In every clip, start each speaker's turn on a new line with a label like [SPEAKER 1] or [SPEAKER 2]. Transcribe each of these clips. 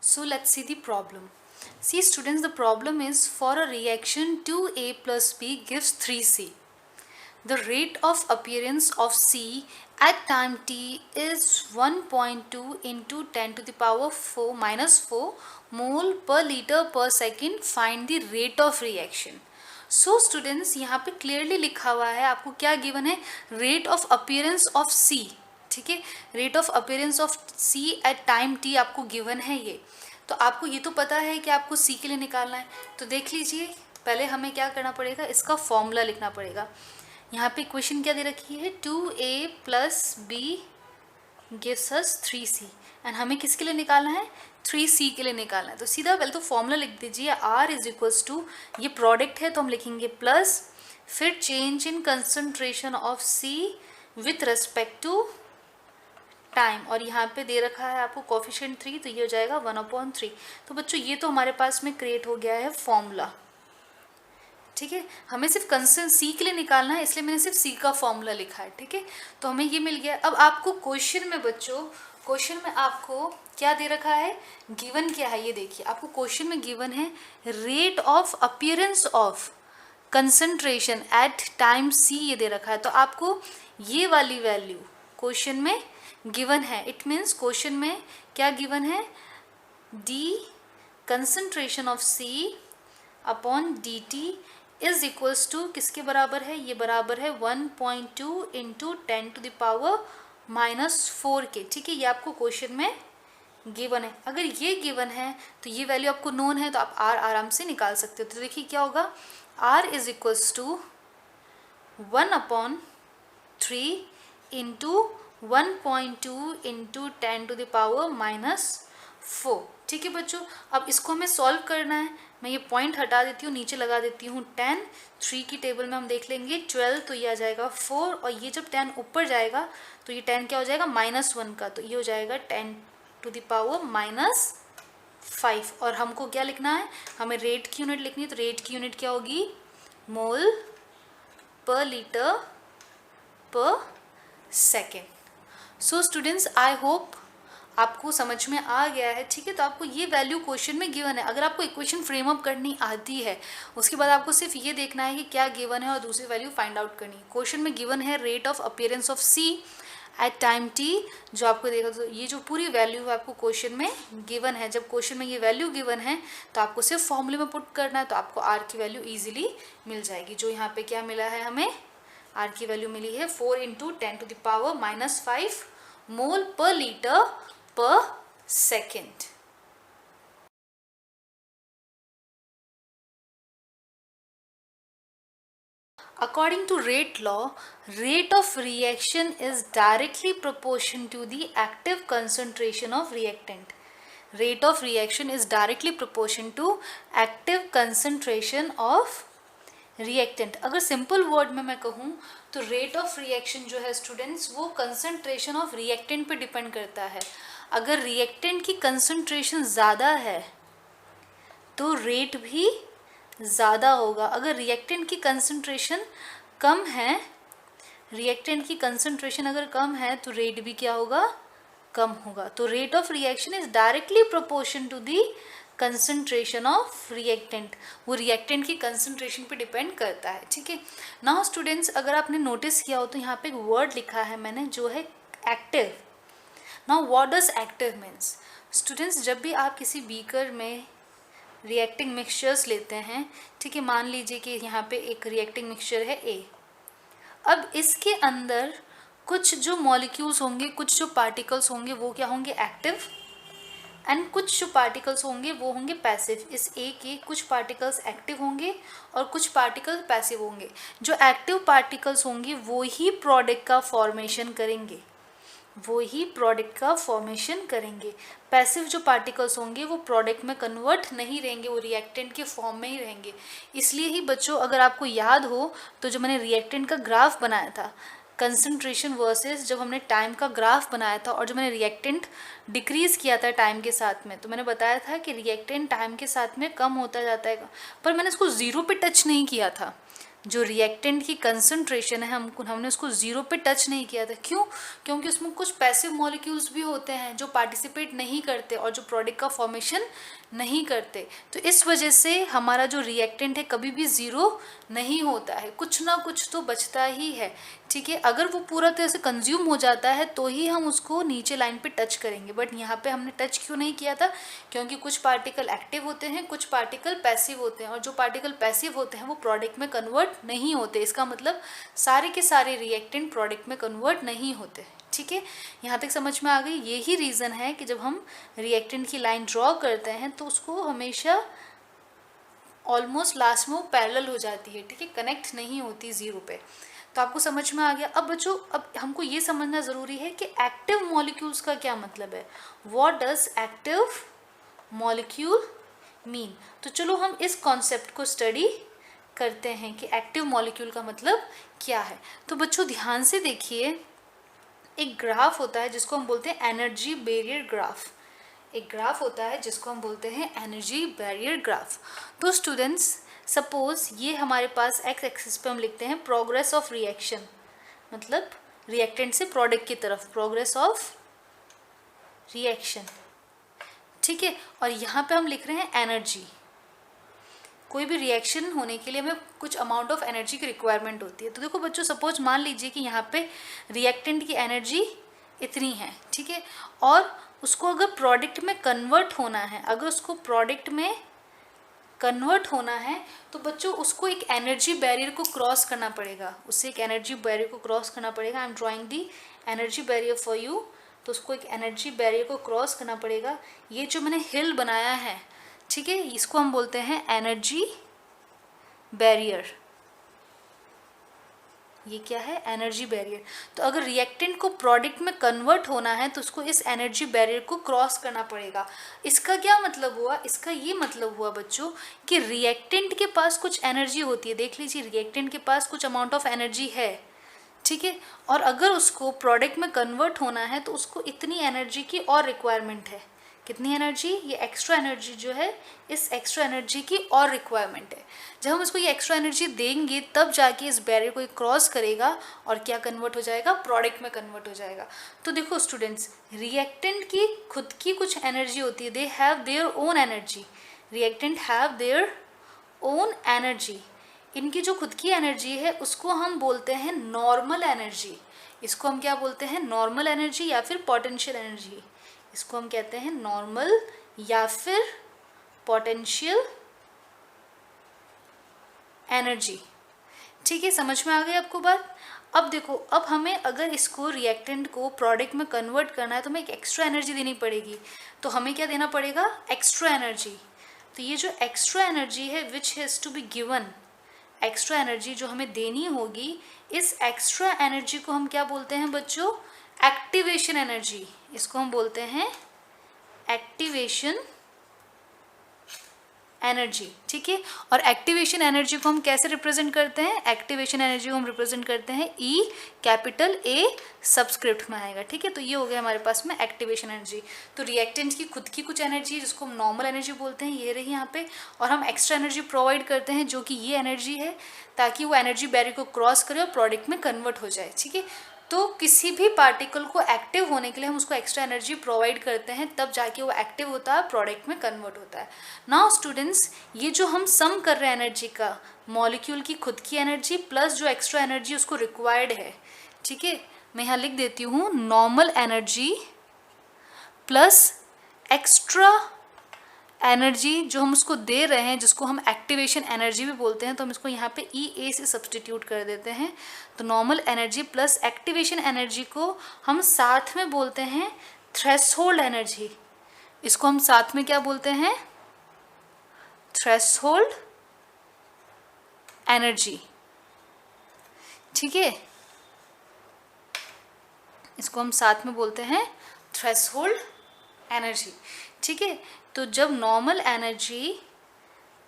[SPEAKER 1] So let's see the problem. See students, the problem is for a reaction 2A plus B gives 3C. The rate of appearance of C at time t is 1.2 into 10 to the power 4 minus 4 mole per liter per second. Find the rate of reaction. So students, यहाँ पे clearly लिखा हुआ है, आपको क्या given है, rate of appearance of C. ठीक है, rate of appearance of C at time T आपको गिवन है ये, तो आपको ये तो पता है कि आपको सी के लिए निकालना है। तो देख लीजिए, पहले हमें क्या करना पड़ेगा, इसका फॉर्मूला लिखना पड़ेगा। यहाँ पे इक्वेशन क्या दे रखी है, 2a plus B gives us 3c and हमें किसके लिए निकालना है, 3c के लिए निकालना है। तो सीधा पहले तो फॉर्मूला लिख दीजिए, r इज इक्वल्स टू, ये प्रोडक्ट है तो हम लिखेंगे प्लस, फिर change in concentration of c with respect to time, और यहाँ पे दे रखा है आपको कोफिशिएंट 3, तो ये हो जाएगा 1/3। तो बच्चों ये तो हमारे पास में क्रिएट हो गया है फॉर्मूला। ठीक है, हमें सिर्फ कंसर्न सी के लिए निकालना है, इसलिए मैंने सिर्फ सी का फॉर्मूला लिखा है। ठीक है, तो हमें ये मिल गया। अब आपको क्वेश्चन में बच्चों, क्वेश्चन में आपको क्या दे रखा है, गिवन क्या है, ये देखिए आपको क्वेश्चन में गिवन है rate of appearance of concentration at time C, ये दे रखा है। तो आपको ये वाली वैल्यू क्वेश्चन में गिवन है, इट मीन्स क्वेश्चन में क्या गिवन है, d concentration of C upon d t is equals to किसके बराबर है, ये बराबर है 1.2 इंटू 10 टू द पावर -4 के। ठीक है, ये आपको क्वेश्चन में गिवन है। अगर ये गिवन है तो ये वैल्यू आपको नोन है, तो आप आर आराम से निकाल सकते हो। तो देखिए क्या होगा, R is equals to 1/3 into 1.2 into 10 to the power -4। ठीक है बच्चों, अब इसको हमें सॉल्व करना है। मैं ये पॉइंट हटा देती हूँ, नीचे लगा देती हूँ 10, 3 की टेबल में हम देख लेंगे 12, तो ये आ जाएगा 4, और ये जब 10 ऊपर जाएगा तो ये 10 क्या हो जाएगा, -1 का, तो ये हो जाएगा 10 टू द पावर -5। और हमको क्या लिखना है, हमें रेट की यूनिट लिखनी है, तो रेट की यूनिट क्या होगी, मोल पर लीटर पर second. So students, I hope आपको समझ में आ गया है। ठीक है, तो आपको ये वैल्यू क्वेश्चन में गिवन है। अगर आपको इक्वेशन फ्रेम अप करनी आती है, उसके बाद आपको सिर्फ ये देखना है कि क्या गिवन है और दूसरी वैल्यू फाइंड आउट करनी है। क्वेश्चन में गिवन है rate of appearance of C at time T, जो आपको देखा, तो ये जो पूरी वैल्यू है आपको क्वेश्चन में गिवन है। जब क्वेश्चन में ये वैल्यू गिवन है तो आपको सिर्फ फॉर्मूले में पुट करना है, तो आपको आर की वैल्यू ईजिली मिल जाएगी। जो यहाँ पे क्या मिला है, हमें आर की वैल्यू मिली है 4 इंटू 10 टू द पावर -5 मोल पर litre per second. According to rate law, rate of reaction is directly proportional to the active concentration of reactant. Rate of reaction is directly proportional to active concentration of reactant. अगर simple word में मैं कहूँ तो rate of reaction जो है students, वो concentration of reactant पे depend करता है। अगर रिएक्टेंट की कंसंट्रेशन ज़्यादा है तो रेट भी ज़्यादा होगा। अगर रिएक्टेंट की कंसंट्रेशन कम है, रिएक्टेंट की कंसंट्रेशन अगर कम है तो रेट भी क्या होगा, कम होगा। तो rate of reaction is directly proportion to the concentration of reactant, वो रिएक्टेंट की कंसंट्रेशन पे डिपेंड करता है। ठीक है, नाउ स्टूडेंट्स, अगर आपने नोटिस किया हो तो यहाँ पे एक वर्ड लिखा है मैंने, जो है active. Now what does active means, students, जब भी आप किसी बीकर में रिएक्टिंग मिक्सचर्स लेते हैं, ठीक है, मान लीजिए कि यहाँ पे एक रिएक्टिंग मिक्सचर है ए। अब इसके अंदर कुछ जो मॉलिक्यूल्स होंगे, कुछ जो पार्टिकल्स होंगे, वो क्या होंगे, एक्टिव, एंड कुछ जो पार्टिकल्स होंगे वो होंगे पैसिव। इस ए के कुछ पार्टिकल्स एक्टिव होंगे और कुछ पार्टिकल्स पैसिव होंगे। जो एक्टिव पार्टिकल्स होंगे वो ही प्रोडक्ट का फॉर्मेशन करेंगे, वो ही प्रोडक्ट का फॉर्मेशन करेंगे। पैसिव जो पार्टिकल्स होंगे वो प्रोडक्ट में कन्वर्ट नहीं रहेंगे, वो रिएक्टेंट के फॉर्म में ही रहेंगे। इसलिए ही बच्चों, अगर आपको याद हो तो जो मैंने रिएक्टेंट का ग्राफ बनाया था, कंसंट्रेशन वर्सेस जब हमने टाइम का ग्राफ बनाया था, और जो मैंने रिएक्टेंट डिक्रीज़ किया था टाइम के साथ में, तो मैंने बताया था कि रिएक्टेंट टाइम के साथ में कम होता जाता है, पर मैंने इसको ज़ीरो पे टच नहीं किया था। जो रिएक्टेंट की कंसंट्रेशन है हमने उसको ज़ीरो पे टच नहीं किया था। क्यों? क्योंकि उसमें कुछ पैसिव मॉलिक्यूल्स भी होते हैं जो पार्टिसिपेट नहीं करते और जो प्रोडक्ट का फॉर्मेशन नहीं करते। तो इस वजह से हमारा जो रिएक्टेंट है कभी भी ज़ीरो नहीं होता है, कुछ ना कुछ तो बचता ही है। ठीक है, अगर वो पूरा तरह से कंज्यूम हो जाता है तो ही हम उसको नीचे लाइन पे टच करेंगे, बट यहाँ पे हमने टच क्यों नहीं किया था? क्योंकि कुछ पार्टिकल एक्टिव होते हैं, कुछ पार्टिकल पैसिव होते हैं, और जो पार्टिकल पैसिव होते हैं वो प्रोडक्ट में कन्वर्ट नहीं होते। इसका मतलब सारे के सारे रिएक्टेंट प्रोडक्ट में कन्वर्ट नहीं होते। ठीक है, यहाँ तक समझ में आ गई? यही रीज़न है कि जब हम रिएक्टेंट की लाइन ड्रॉ करते हैं तो उसको हमेशा ऑलमोस्ट लास्ट में वो पैरेलल हो जाती है। ठीक है, कनेक्ट नहीं होती ज़ीरो पे। तो आपको समझ में आ गया? अब बच्चों, अब हमको ये समझना ज़रूरी है कि एक्टिव मॉलिक्यूल्स का क्या मतलब है। What does active molecule mean? तो चलो हम इस कॉन्सेप्ट को स्टडी करते हैं कि एक्टिव मॉलिक्यूल का मतलब क्या है। तो बच्चों ध्यान से देखिए, एक ग्राफ होता है जिसको हम बोलते हैं एनर्जी बैरियर ग्राफ। एक ग्राफ होता है जिसको हम बोलते हैं एनर्जी बैरियर ग्राफ। तो स्टूडेंट्स, सपोज ये हमारे पास एक्स एक्सिस पे हम लिखते हैं प्रोग्रेस ऑफ रिएक्शन, मतलब रिएक्टेंट से प्रोडक्ट की तरफ प्रोग्रेस ऑफ रिएक्शन। ठीक है, और यहाँ पे हम लिख रहे हैं एनर्जी। कोई भी रिएक्शन होने के लिए हमें कुछ अमाउंट ऑफ एनर्जी की रिक्वायरमेंट होती है। तो देखो बच्चों, सपोज मान लीजिए कि यहाँ पे रिएक्टेंट की एनर्जी इतनी है। ठीक है, और उसको अगर प्रोडक्ट में कन्वर्ट होना है, अगर उसको प्रोडक्ट में कन्वर्ट होना है तो बच्चों उसको एक एनर्जी बैरियर को क्रॉस करना पड़ेगा। उससे एक एनर्जी बैरियर को क्रॉस करना पड़ेगा। I am drawing the energy barrier for you. तो उसको एक एनर्जी बैरियर को क्रॉस करना पड़ेगा। ये जो मैंने हिल बनाया है, ठीक है, इसको हम बोलते हैं एनर्जी बैरियर। ये क्या है? Energy barrier. तो अगर रिएक्टेंट को प्रोडक्ट में कन्वर्ट होना है तो उसको इस एनर्जी बैरियर को क्रॉस करना पड़ेगा। इसका क्या मतलब हुआ? इसका ये मतलब हुआ बच्चों कि रिएक्टेंट के पास कुछ एनर्जी होती है। देख लीजिए, रिएक्टेंट के पास कुछ अमाउंट ऑफ एनर्जी है। ठीक है, और अगर उसको प्रोडक्ट में कन्वर्ट होना है तो उसको इतनी एनर्जी की और रिक्वायरमेंट है। कितनी एनर्जी? ये एक्स्ट्रा एनर्जी जो है, इस एक्स्ट्रा एनर्जी की और रिक्वायरमेंट है। जब हम इसको ये एक्स्ट्रा एनर्जी देंगे तब जाके इस बैरियर को क्रॉस करेगा और क्या कन्वर्ट हो जाएगा? प्रोडक्ट में कन्वर्ट हो जाएगा। तो देखो स्टूडेंट्स, रिएक्टेंट की खुद की कुछ एनर्जी होती है। They have their own energy. Reactant have their own energy. इनकी जो खुद की एनर्जी है उसको हम बोलते हैं नॉर्मल एनर्जी। इसको हम क्या बोलते हैं? नॉर्मल एनर्जी या फिर पोटेंशियल एनर्जी। इसको हम कहते हैं नॉर्मल या फिर पोटेंशियल एनर्जी। ठीक है, समझ में आ गई आपको बात? अब देखो, अब हमें अगर इसको रिएक्टेंट को प्रोडक्ट में कन्वर्ट करना है तो हमें एक एक्स्ट्रा एनर्जी देनी पड़ेगी। तो हमें क्या देना पड़ेगा? Extra energy. तो ये जो एक्स्ट्रा एनर्जी है which has to be given, extra energy जो हमें देनी होगी, इस एक्स्ट्रा एनर्जी को हम क्या बोलते हैं बच्चों? Activation energy. इसको हम बोलते हैं एक्टिवेशन एनर्जी। ठीक है, और एक्टिवेशन एनर्जी को हम कैसे रिप्रेजेंट करते हैं? एक्टिवेशन एनर्जी को हम रिप्रेजेंट करते हैं ई कैपिटल ए सबस्क्रिप्ट में आएगा। ठीक है, तो ये हो गया हमारे पास में एक्टिवेशन एनर्जी। तो रिएक्टेंट की खुद की कुछ एनर्जी जिसको हम नॉर्मल एनर्जी बोलते हैं, ये रही यहाँ पे, और हम एक्स्ट्रा एनर्जी प्रोवाइड करते हैं जो कि ये एनर्जी है, ताकि वो एनर्जी बैरियर को क्रॉस करे और प्रोडक्ट में कन्वर्ट हो जाए। ठीक है, तो किसी भी पार्टिकल को एक्टिव होने के लिए हम उसको एक्स्ट्रा एनर्जी प्रोवाइड करते हैं, तब जाके वो एक्टिव होता है, प्रोडक्ट में कन्वर्ट होता है। नाउ स्टूडेंट्स, ये जो हम सम कर रहे हैं एनर्जी का, मॉलिक्यूल की खुद की एनर्जी प्लस जो एक्स्ट्रा एनर्जी उसको रिक्वायर्ड है। ठीक है, मैं यहाँ लिख देती हूँ normal energy plus extra energy जो हम उसको दे रहे हैं, जिसको हम एक्टिवेशन एनर्जी भी बोलते हैं, तो हम इसको यहाँ पे ई ए से सब्सटीट्यूट कर देते हैं। तो normal energy plus activation energy को हम साथ में बोलते हैं थ्रेशोल्ड एनर्जी। इसको हम साथ में क्या बोलते हैं? Threshold energy. ठीक है, इसको हम साथ में बोलते हैं थ्रेशोल्ड एनर्जी। ठीक है, तो जब नॉर्मल एनर्जी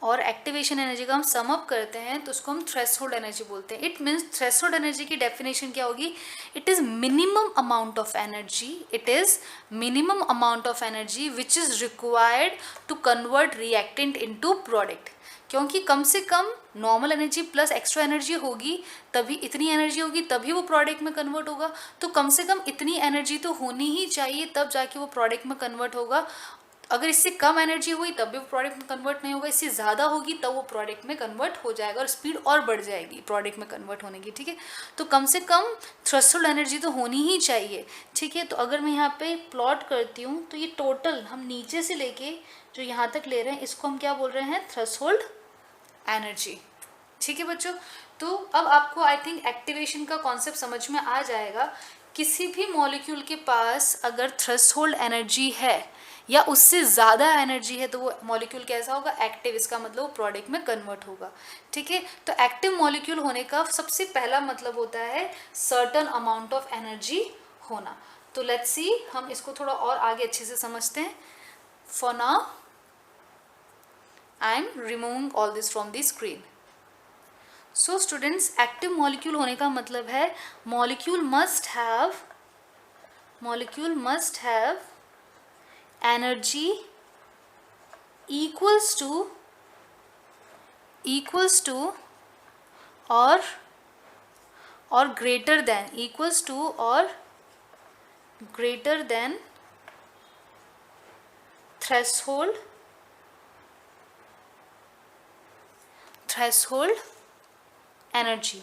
[SPEAKER 1] और एक्टिवेशन एनर्जी का हम सम अप करते हैं तो उसको हम थ्रेशोल्ड एनर्जी बोलते हैं. इट मीन्स थ्रेशोल्ड एनर्जी की डेफिनेशन क्या होगी? It is minimum amount of energy, it is minimum amount of energy which is required to convert reactant into product. क्योंकि कम से कम normal energy plus extra energy होगी, तभी इतनी एनर्जी होगी तभी वो प्रोडक्ट में कन्वर्ट होगा. तो कम से कम इतनी एनर्जी तो होनी ही चाहिए तब जाके वो प्रोडक्ट में कन्वर्ट होगा. अगर इससे कम एनर्जी हुई तब भी वो प्रोडक्ट में कन्वर्ट नहीं होगा, इससे ज़्यादा होगी तब वो प्रोडक्ट में कन्वर्ट हो जाएगा और स्पीड और बढ़ जाएगी प्रोडक्ट में कन्वर्ट होने की. ठीक है, तो कम से कम थ्रेशोल्ड एनर्जी तो होनी ही चाहिए. ठीक है, तो अगर मैं यहाँ पे प्लॉट करती हूँ तो ये टोटल हम नीचे से लेके जो यहाँ तक ले रहे हैं इसको हम क्या बोल रहे हैं? Threshold energy. ठीक है बच्चों, तो अब आपको आई थिंक एक्टिवेशन का कॉन्सेप्ट समझ में आ जाएगा. किसी भी मॉलिक्यूल के पास अगर थ्रेशोल्ड एनर्जी है या उससे ज़्यादा एनर्जी है तो वो मॉलिक्यूल कैसा होगा? एक्टिव. इसका मतलब वो प्रोडक्ट में कन्वर्ट होगा. ठीक है, तो एक्टिव मॉलिक्यूल होने का सबसे पहला मतलब होता है सर्टन अमाउंट ऑफ एनर्जी होना. तो लेट्स सी, हम इसको थोड़ा और आगे अच्छे से समझते हैं. For now I am removing all this from the screen. So students, active molecule होने का मतलब है molecule must have energy equals to or greater than equals to or greater than threshold energy.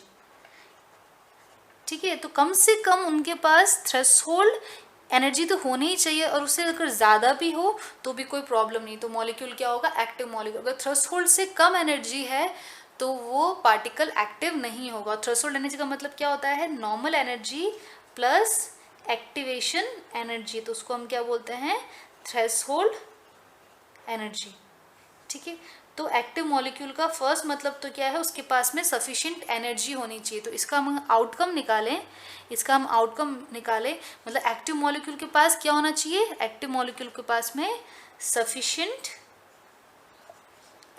[SPEAKER 1] ठीक है, तो कम से कम उनके पास थ्रेशोल्ड एनर्जी तो होनी ही चाहिए और उससे अगर ज़्यादा भी हो तो भी कोई प्रॉब्लम नहीं. तो मॉलिक्यूल क्या होगा? Active molecule. अगर थ्रेशोल्ड से कम एनर्जी है तो वो पार्टिकल एक्टिव नहीं होगा. थ्रेशोल्ड एनर्जी का मतलब क्या होता है? Normal energy plus activation energy. तो उसको हम क्या बोलते हैं? Threshold energy. ठीक है, तो एक्टिव मॉलिक्यूल का फर्स्ट मतलब तो क्या है? उसके पास में सफिशिएंट एनर्जी होनी चाहिए. तो इसका हम आउटकम निकालें, मतलब एक्टिव मॉलिक्यूल के पास क्या होना चाहिए? एक्टिव मॉलिक्यूल के पास में सफिशिएंट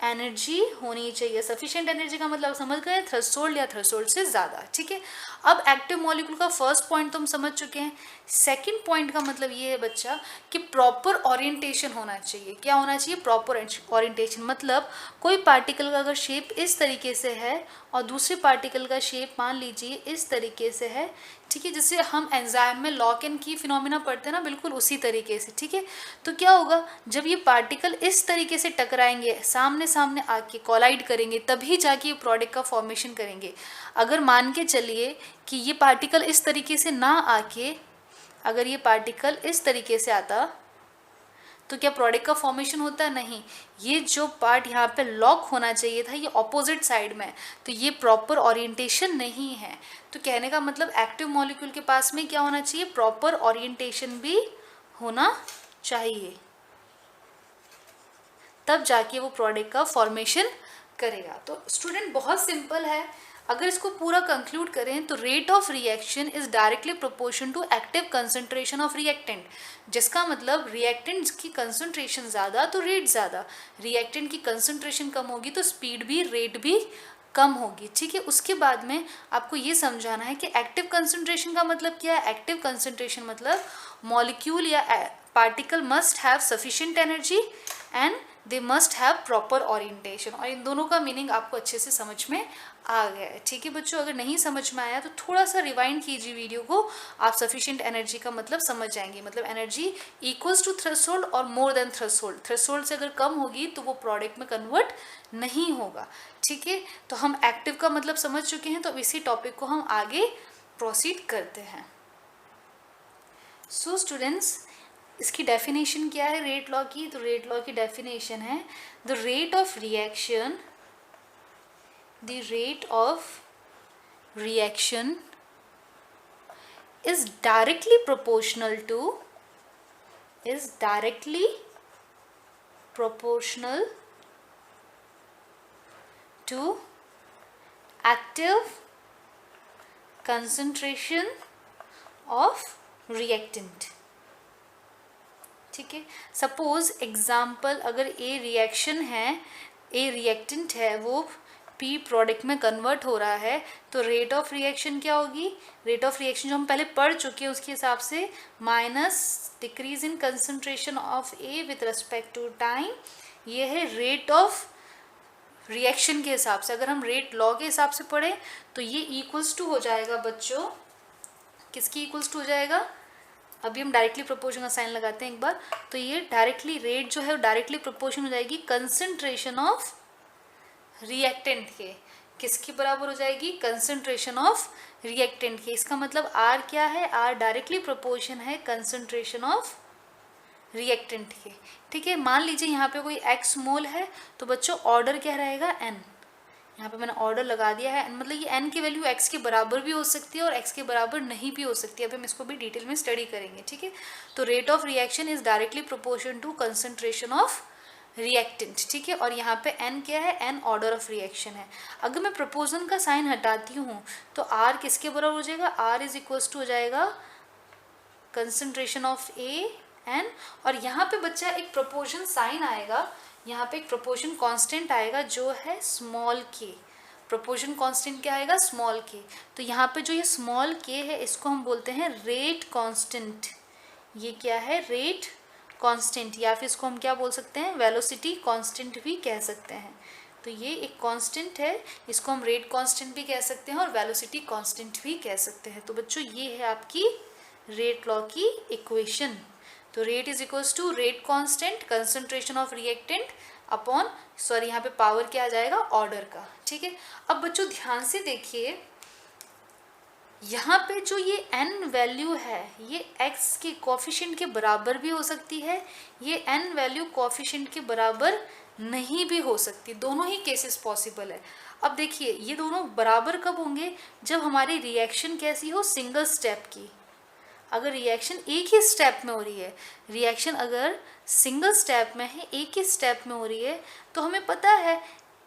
[SPEAKER 1] एनर्जी होनी चाहिए. सफिशिएंट एनर्जी का मतलब समझ गए? थ्रेशोल्ड या थ्रेशोल्ड से ज़्यादा. ठीक है, अब एक्टिव मॉलिक्यूल का फर्स्ट पॉइंट तो हम समझ चुके हैं. सेकंड पॉइंट का मतलब ये है बच्चा कि प्रॉपर ओरिएंटेशन होना चाहिए. क्या होना चाहिए? Proper orientation. मतलब कोई पार्टिकल का अगर शेप इस तरीके से है और दूसरे पार्टिकल का शेप मान लीजिए इस तरीके से है. ठीक है, जैसे हम एंजाइम में लॉक एंड की फिनोमिना पढ़ते हैं ना, बिल्कुल उसी तरीके से. ठीक है, तो क्या होगा? जब ये पार्टिकल इस तरीके से टकराएंगे, सामने सामने आके कोलाइड करेंगे, तभी जाके ये प्रोडक्ट का फॉर्मेशन करेंगे. अगर मान के चलिए कि ये पार्टिकल इस तरीके से ना आके, अगर ये पार्टिकल इस तरीके से आता तो क्या प्रोडक्ट का फॉर्मेशन होता? नहीं. ये जो पार्ट यहाँ पे लॉक होना चाहिए था ये ऑपोजिट साइड में, तो ये प्रॉपर ओरिएंटेशन नहीं है. तो कहने का मतलब एक्टिव मॉलिक्यूल के पास में क्या होना चाहिए? प्रॉपर ओरिएंटेशन भी होना चाहिए, तब जाके वो प्रोडक्ट का फॉर्मेशन करेगा. तो स्टूडेंट बहुत सिंपल है. अगर इसको पूरा कंक्लूड करें तो rate of reaction is directly proportion to active concentration of reactant. जिसका मतलब रिएक्टेंट की कंसंट्रेशन ज़्यादा तो रेट ज़्यादा, रिएक्टेंट की कंसंट्रेशन कम होगी तो स्पीड भी, रेट भी कम होगी. ठीक है, उसके बाद में आपको ये समझाना है कि एक्टिव कंसंट्रेशन का मतलब क्या है. एक्टिव कंसंट्रेशन मतलब मॉलिक्यूल या particle must have sufficient energy and they must have proper orientation. और इन दोनों का मीनिंग आपको अच्छे से समझ में आ गया है. ठीक है बच्चों, अगर नहीं समझ में आया तो थोड़ा सा रिवाइंड कीजिए वीडियो को, आप सफिशिएंट एनर्जी का मतलब समझ जाएंगे. मतलब एनर्जी इक्वल्स टू थ्रेशोल्ड और मोर देन थ्रेशोल्ड. थ्रेशोल्ड से अगर कम होगी तो वो प्रोडक्ट में कन्वर्ट नहीं होगा. ठीक है, तो हम एक्टिव का मतलब समझ चुके हैं, तो अब इसी टॉपिक को हम आगे प्रोसीड करते हैं. सो स्टूडेंट्स, इसकी डेफिनेशन क्या है रेट लॉ की? तो रेट लॉ की डेफिनेशन है the rate of reaction is directly proportional to active concentration of reactant. ठीक है, सपोज एग्जाम्पल अगर ए रिएक्शन है ए रिएक्टेंट है वो पी प्रोडक्ट में कन्वर्ट हो रहा है, तो रेट ऑफ रिएक्शन क्या होगी? रेट ऑफ रिएक्शन जो हम पहले पढ़ चुके हैं उसके हिसाब से minus decrease in concentration of A with respect to time, ये है रेट ऑफ रिएक्शन के हिसाब से। अगर हम रेट लॉ के हिसाब से पढ़ें तो ये इक्वल्स टू हो जाएगा बच्चों, किसकी इक्वल्स टू हो जाएगा? अभी हम डायरेक्टली प्रोपोर्शन का साइन लगाते हैं एक बार, तो ये डायरेक्टली रेट जो है वो डायरेक्टली प्रोपोर्शन हो जाएगी कंसंट्रेशन ऑफ रिएक्टेंट के। किसके बराबर हो जाएगी? कंसंट्रेशन ऑफ रिएक्टेंट के। इसका मतलब आर क्या है? आर डायरेक्टली प्रोपोर्शन है कंसंट्रेशन ऑफ रिएक्टेंट के। ठीक है, मान लीजिए यहाँ पे कोई एक्स मोल है, तो बच्चों ऑर्डर क्या रहेगा? एन। यहाँ पे मैंने ऑर्डर लगा दिया है, मतलब ये एन की वैल्यू एक्स के बराबर भी हो सकती है और एक्स के बराबर नहीं भी हो सकती है। अभी हम इसको भी डिटेल में स्टडी करेंगे। ठीक है, तो rate of reaction is directly proportion to concentration of reactant. ठीक है, और यहाँ पे एन क्या है? एन ऑर्डर ऑफ रिएक्शन है। अगर मैं प्रपोजन का साइन हटाती हूँ तो आर किसके बराबर हो जाएगा? आर इज इक्वल्स टू हो जाएगा कंसंट्रेशन ऑफ ए एन, और यहाँ पे बच्चा एक प्रोपोर्शन साइन आएगा, यहाँ पे एक प्रोपोर्शन कांस्टेंट आएगा जो है स्मॉल के। प्रोपोर्शन कांस्टेंट क्या आएगा? स्मॉल के। तो यहाँ पे जो ये स्मॉल के है इसको हम बोलते हैं रेट कांस्टेंट। ये क्या है? रेट कांस्टेंट, या फिर इसको हम क्या बोल सकते हैं? वेलोसिटी कांस्टेंट भी कह सकते हैं। तो ये एक कांस्टेंट है, इसको हम रेट कांस्टेंट भी कह सकते हैं और वेलोसिटी कांस्टेंट भी कह सकते हैं। तो बच्चों ये है आपकी रेट लॉ की इक्वेशन। तो rate is equals to rate constant concentration of reactant upon, sorry यहाँ पे पावर क्या आ जाएगा? ऑर्डर का। ठीक है, अब बच्चों ध्यान से देखिए, यहाँ पे जो ये n वैल्यू है ये x के कोफिशिएंट के बराबर भी हो सकती है, ये n वैल्यू कोफिशिएंट के बराबर नहीं भी हो सकती। दोनों ही केसेस पॉसिबल है। अब देखिए ये दोनों बराबर कब होंगे? जब हमारी रिएक्शन कैसी हो? सिंगल स्टेप की। अगर रिएक्शन एक ही स्टेप में हो रही है, रिएक्शन अगर सिंगल स्टेप में है, एक ही स्टेप में हो रही है, तो हमें पता है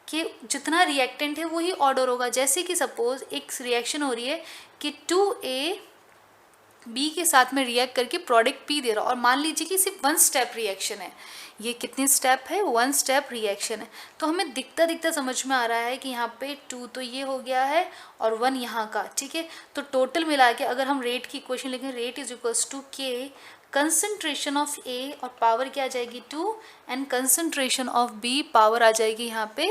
[SPEAKER 1] कि जितना रिएक्टेंट है वही ऑर्डर होगा। जैसे कि सपोज एक रिएक्शन हो रही है कि 2A B के साथ में रिएक्ट करके प्रोडक्ट P दे रहा है, और मान लीजिए कि सिर्फ 1 स्टेप रिएक्शन है। ये कितनी स्टेप है? 1 स्टेप रिएक्शन है। तो हमें दिखता दिखता समझ में आ रहा है कि यहाँ पे 2 तो ये हो गया है और 1 यहाँ का। ठीक है, तो टोटल मिला के अगर हम रेट की इक्वेशन लिखें, rate is equals to K concentration of A और पावर क्या आ जाएगी? 2 and concentration of B power आ जाएगी यहाँ पे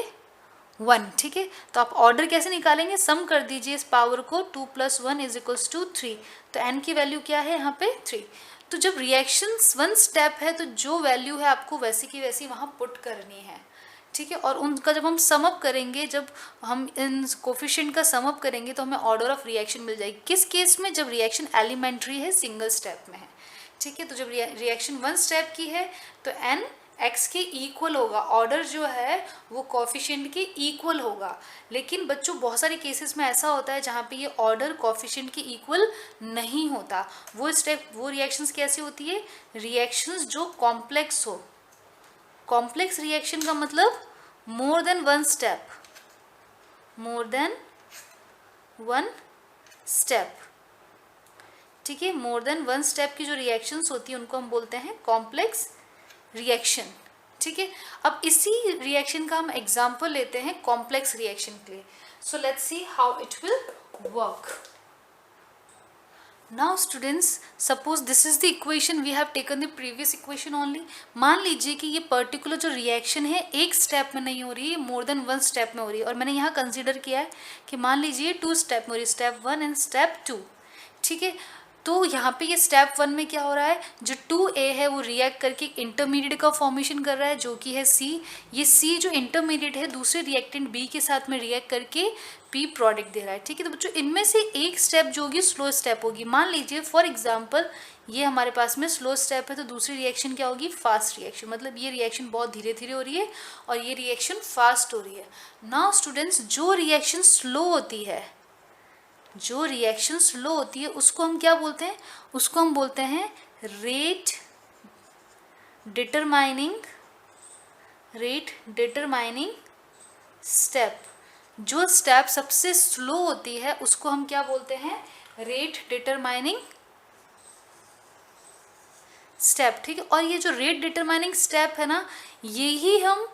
[SPEAKER 1] 1। ठीक है, तो आप ऑर्डर कैसे निकालेंगे? सम कर दीजिए इस पावर को, 2 + 1 इज इक्वल्स टू 3। तो n की वैल्यू क्या है यहाँ पे? 3। तो जब रिएक्शन 1 स्टेप है तो जो वैल्यू है आपको वैसी की वैसी वहाँ पुट करनी है। ठीक है, और उनका जब हम सम अप करेंगे, जब हम इन कोफिशिएंट का सम अप करेंगे तो हमें ऑर्डर ऑफ रिएक्शन मिल जाएगी। किस केस में? जब रिएक्शन एलिमेंट्री है, सिंगल स्टेप में है। ठीक है, तो जब रिएक्शन 1 स्टेप की है तो n x के इक्वल होगा, ऑर्डर जो है वो कोफिशिएंट के इक्वल होगा। लेकिन बच्चों बहुत सारे केसेस में ऐसा होता है जहाँ पे ये ऑर्डर कोफिशिएंट के इक्वल नहीं होता। वो रिएक्शंस कैसी होती है? रिएक्शंस जो कॉम्प्लेक्स हो। कॉम्प्लेक्स रिएक्शन का मतलब more than 1 step, more than 1 step. ठीक है, मोर देन 1 स्टेप की जो रिएक्शंस होती है उनको हम बोलते हैं कॉम्प्लेक्स रिएक्शन। ठीक है, अब इसी रिएक्शन का हम एग्जांपल लेते हैं कॉम्प्लेक्स रिएक्शन के लिए। So let's see how it will work. Now students, suppose this is the equation, we have taken the previous equation only. मान लीजिए कि ये पर्टिकुलर जो रिएक्शन है एक स्टेप में नहीं हो रही है, मोर देन 1 स्टेप में हो रही है, और मैंने यहाँ कंसिडर किया है कि मान लीजिए 2 स्टेप में हो रही है, स्टेप 1 एंड स्टेप 2। ठीक है, तो यहाँ पे ये स्टेप 1 में क्या हो रहा है? जो 2A है वो रिएक्ट करके इंटरमीडिएट का फॉर्मेशन कर रहा है जो कि है C। ये C जो इंटरमीडिएट है दूसरे रिएक्टेंट B के साथ में रिएक्ट करके P प्रोडक्ट दे रहा है। ठीक है, तो बच्चों इनमें से एक स्टेप जो होगी स्लो स्टेप होगी। मान लीजिए फॉर एग्जाम्पल ये हमारे पास में स्लो स्टेप है, तो दूसरी रिएक्शन क्या होगी? Fast reaction. मतलब ये रिएक्शन बहुत धीरे धीरे हो रही है और ये रिएक्शन फास्ट हो रही है। नाउ स्टूडेंट्स, जो रिएक्शन स्लो होती है, जो रिएक्शन स्लो होती है उसको हम क्या बोलते हैं? उसको हम बोलते हैं रेट डिटरमाइनिंग स्टेप। जो स्टेप सबसे स्लो होती है उसको हम क्या बोलते हैं? Rate determining step. ठीक है, और ये जो रेट डिटरमाइनिंग स्टेप है ना, यही हम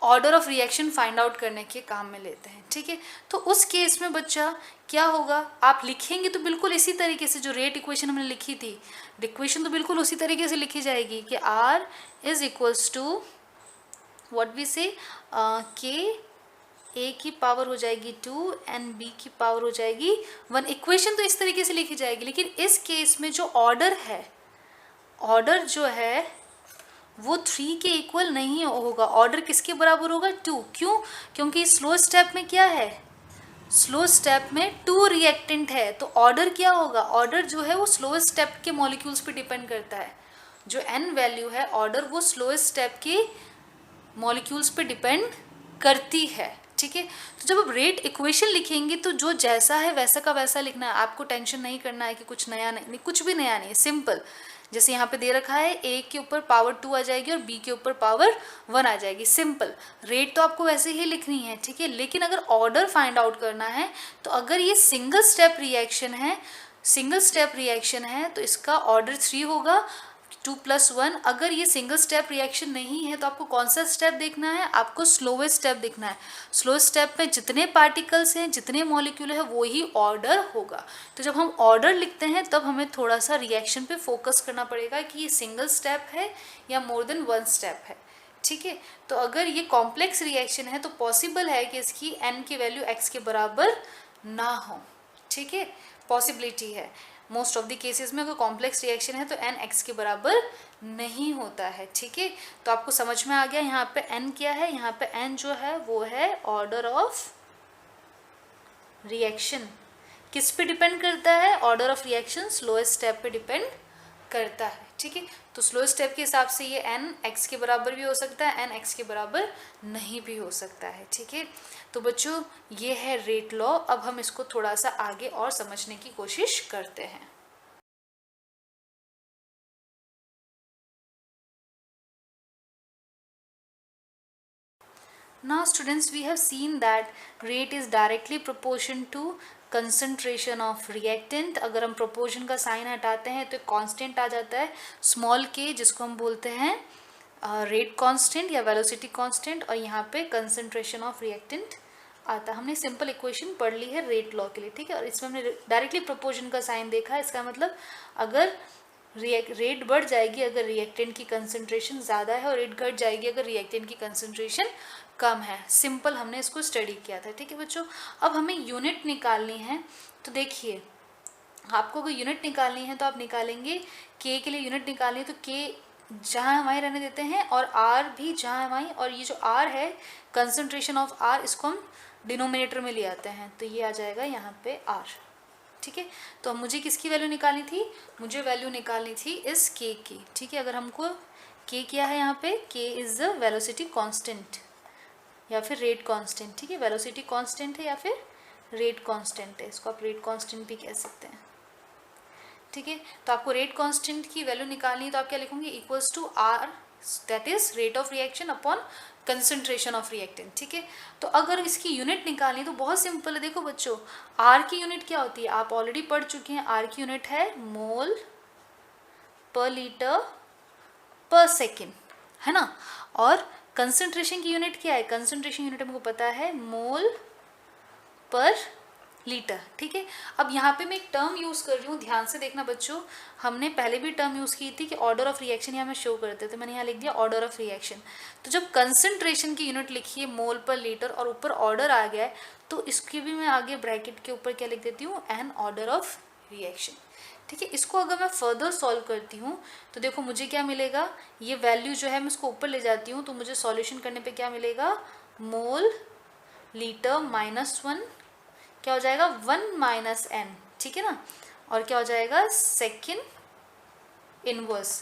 [SPEAKER 1] order of reaction find out करने के काम में लेते हैं, ठीक है। तो उस केस में बच्चा क्या होगा, आप लिखेंगे तो बिल्कुल इसी तरीके से जो रेट इक्वेशन हमने लिखी थी, इक्वेशन तो बिल्कुल उसी तरीके से लिखी जाएगी कि R is equals to what we say K ए की पावर हो जाएगी 2 एंड बी की पावर हो जाएगी 1। इक्वेशन तो इस तरीके से लिखी जाएगी, लेकिन इस केस में जो ऑर्डर है, ऑर्डर जो है वो 3 के इक्वल नहीं होगा, ऑर्डर किसके बराबर होगा 2। क्यों? क्योंकि स्लो स्टेप में क्या है, स्लो स्टेप में 2 रिएक्टेंट है, तो ऑर्डर क्या होगा, ऑर्डर जो है वो स्लो स्टेप के मॉलिक्यूल्स पे डिपेंड करता है। जो n वैल्यू है ऑर्डर वो स्लो स्टेप के मॉलिक्यूल्स पे डिपेंड करती है, ठीक है। तो जब आप रेट इक्वेशन लिखेंगे तो जो जैसा है वैसा का वैसा लिखना है, आपको टेंशन नहीं करना है कि कुछ नया नहीं, कुछ भी नया नहीं, सिंपल। जैसे यहाँ पे दे रखा है a के ऊपर पावर 2 आ जाएगी और b के ऊपर पावर 1 आ जाएगी, सिंपल। रेट तो आपको वैसे ही लिखनी है, ठीक है। लेकिन अगर ऑर्डर फाइंड आउट करना है तो अगर ये सिंगल स्टेप रिएक्शन है, सिंगल स्टेप रिएक्शन है तो इसका ऑर्डर 3 होगा, 2 + 1। अगर ये सिंगल स्टेप रिएक्शन नहीं है तो आपको कौन सा स्टेप देखना है, आपको स्लोवेस्ट स्टेप देखना है। स्लो स्टेप में जितने पार्टिकल्स हैं, जितने मॉलिक्यूल है, वो ही ऑर्डर होगा। तो जब हम ऑर्डर लिखते हैं तब हमें थोड़ा सा रिएक्शन पे फोकस करना पड़ेगा कि ये सिंगल स्टेप है या मोर देन 1 स्टेप है, ठीक है। तो अगर ये कॉम्प्लेक्स रिएक्शन है तो पॉसिबल है कि इसकी n की वैल्यू x के बराबर ना हो, ठीक है, पॉसिबिलिटी है। मोस्ट ऑफ द केसेस में अगर कॉम्प्लेक्स रिएक्शन है तो n x के बराबर नहीं होता है, ठीक है। तो आपको समझ में आ गया यहाँ पे n क्या है, यहाँ पे n जो है वो है ऑर्डर ऑफ रिएक्शन। किस पे डिपेंड करता है, order of reaction slowest step पे डिपेंड करता है, ठीक है। तो स्लो स्टेप के हिसाब से ये n x के बराबर भी हो सकता है, n x के बराबर नहीं भी हो सकता है, ठीक है। तो बच्चों ये है रेट लॉ। अब हम इसको थोड़ा सा आगे और समझने की कोशिश करते हैं। Now students, we have seen that rate is directly proportion to concentration of reactant। अगर हम proportion का साइन हटाते हैं तो कांस्टेंट आ जाता है स्मॉल k, जिसको हम बोलते हैं रेट कांस्टेंट या वेलोसिटी कांस्टेंट, और यहाँ पे कंसंट्रेशन ऑफ रिएक्टेंट आता है। हमने सिंपल इक्वेशन पढ़ ली है रेट लॉ के लिए, ठीक है। और इसमें हमने डायरेक्टली प्रोपोर्शन का साइन देखा है। इसका मतलब अगर रेट बढ़ जाएगी अगर रिएक्टेंट की कंसंट्रेशन ज़्यादा है, और रेट घट जाएगी अगर रिएक्टेंट की कंसंट्रेशन कम है। सिंपल हमने इसको स्टडी किया था, ठीक है बच्चों। अब हमें यूनिट निकालनी है, तो देखिए आपको अगर यूनिट निकालनी है तो आप निकालेंगे के के लिए यूनिट निकालनी है तो के जहाँ वहीं रहने देते हैं और आर भी जहाँ वहीं, और ये जो आर है कंसंट्रेशन ऑफ आर, इसको हम डिनोमिनेटर में ले आते हैं, तो ये आ जाएगा यहाँ पे आर, ठीक है। तो मुझे किसकी वैल्यू निकालनी थी, मुझे वैल्यू निकालनी थी इस के की, ठीक है। अगर हमको के क्या है यहाँ पे, के इज़ द वेलोसिटी कांस्टेंट या फिर रेट कांस्टेंट, ठीक है। वेलोसिटी कांस्टेंट है या फिर रेट कांस्टेंट है, इसको आप रेट कांस्टेंट भी कह सकते हैं, ठीक है। तो आपको रेट कांस्टेंट की वैल्यू निकालनी है तो आप क्या लिखोगे, equals to R, that is rate of reaction upon concentration of reactant, ठीक है। तो अगर इसकी यूनिट निकालनी तो बहुत सिंपल है। देखो बच्चों, आर की यूनिट क्या होती है, आप ऑलरेडी पढ़ चुके हैं। आर की यूनिट है मोल पर लीटर पर सेकेंड, है ना। और कंसंट्रेशन की यूनिट क्या है, कंसंट्रेशन यूनिट हमको पता है मोल पर लीटर, ठीक है। अब यहाँ पे मैं एक टर्म यूज़ कर रही हूँ, ध्यान से देखना बच्चों। हमने पहले भी टर्म यूज़ की थी कि ऑर्डर ऑफ रिएक्शन यहाँ में शो करते थे, मैंने यहाँ लिख दिया ऑर्डर ऑफ रिएक्शन। तो जब कंसंट्रेशन की यूनिट लिखी है मोल पर लीटर और ऊपर ऑर्डर आ गया है, तो इसकी भी मैं आगे ब्रैकेट के ऊपर क्या लिख देती हूँ, एन ऑर्डर ऑफ रिएक्शन, ठीक है। इसको अगर मैं फर्दर सॉल्व करती हूँ तो देखो मुझे क्या मिलेगा, ये वैल्यू जो है मैं इसको ऊपर ले जाती हूँ तो मुझे सॉल्यूशन करने पे क्या मिलेगा, मोल लीटर -1 क्या हो जाएगा 1 - n, ठीक है ना। और क्या हो जाएगा सेकेंड इनवर्स।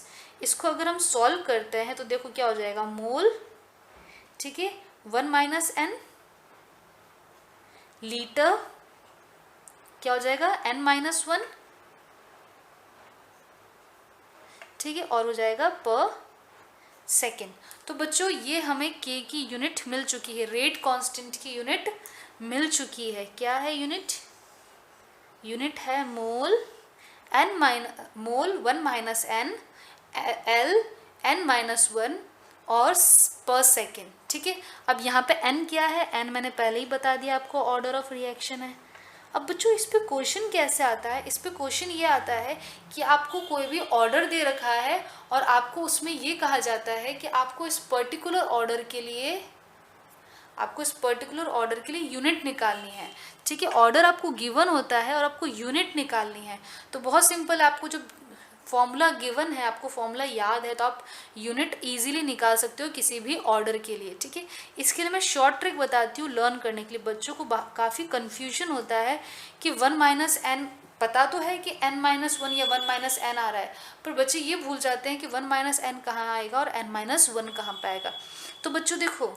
[SPEAKER 1] इसको अगर हम सॉल्व करते हैं तो देखो क्या हो जाएगा, मोल, ठीक है, 1 - n लीटर क्या हो जाएगा n-1, ठीक है, और हो जाएगा पर सेकेंड। तो बच्चों ये हमें के की यूनिट मिल चुकी है, रेट कांस्टेंट की यूनिट मिल चुकी है। क्या है यूनिट, यूनिट है मोल 1 - n l n-1 और पर सेकेंड, ठीक है। अब यहाँ पे n क्या है, n मैंने पहले ही बता दिया आपको, ऑर्डर ऑफ रिएक्शन है। अब बच्चों इस पे क्वेश्चन कैसे आता है, इस पे क्वेश्चन ये आता है कि आपको कोई भी ऑर्डर दे रखा है और आपको उसमें ये कहा जाता है कि आपको इस पर्टिकुलर ऑर्डर के लिए यूनिट निकालनी है, ठीक है। ऑर्डर आपको गिवन होता है और आपको यूनिट निकालनी है। तो बहुत सिंपल, आपको जो फॉर्मूला गिवन है, आपको फॉर्मूला याद है, तो आप यूनिट इजीली निकाल सकते हो किसी भी ऑर्डर के लिए, ठीक है। इसके लिए मैं शॉर्ट ट्रिक बताती हूँ लर्न करने के लिए। बच्चों को काफ़ी कन्फ्यूजन होता है कि 1 माइनस एन, पता तो है कि n माइनस वन या 1 माइनस एन आ रहा है, पर बच्चे ये भूल जाते हैं कि 1 माइनस एन कहाँ आएगा और n माइनस वन कहाँ पे आएगा। तो बच्चों देखो,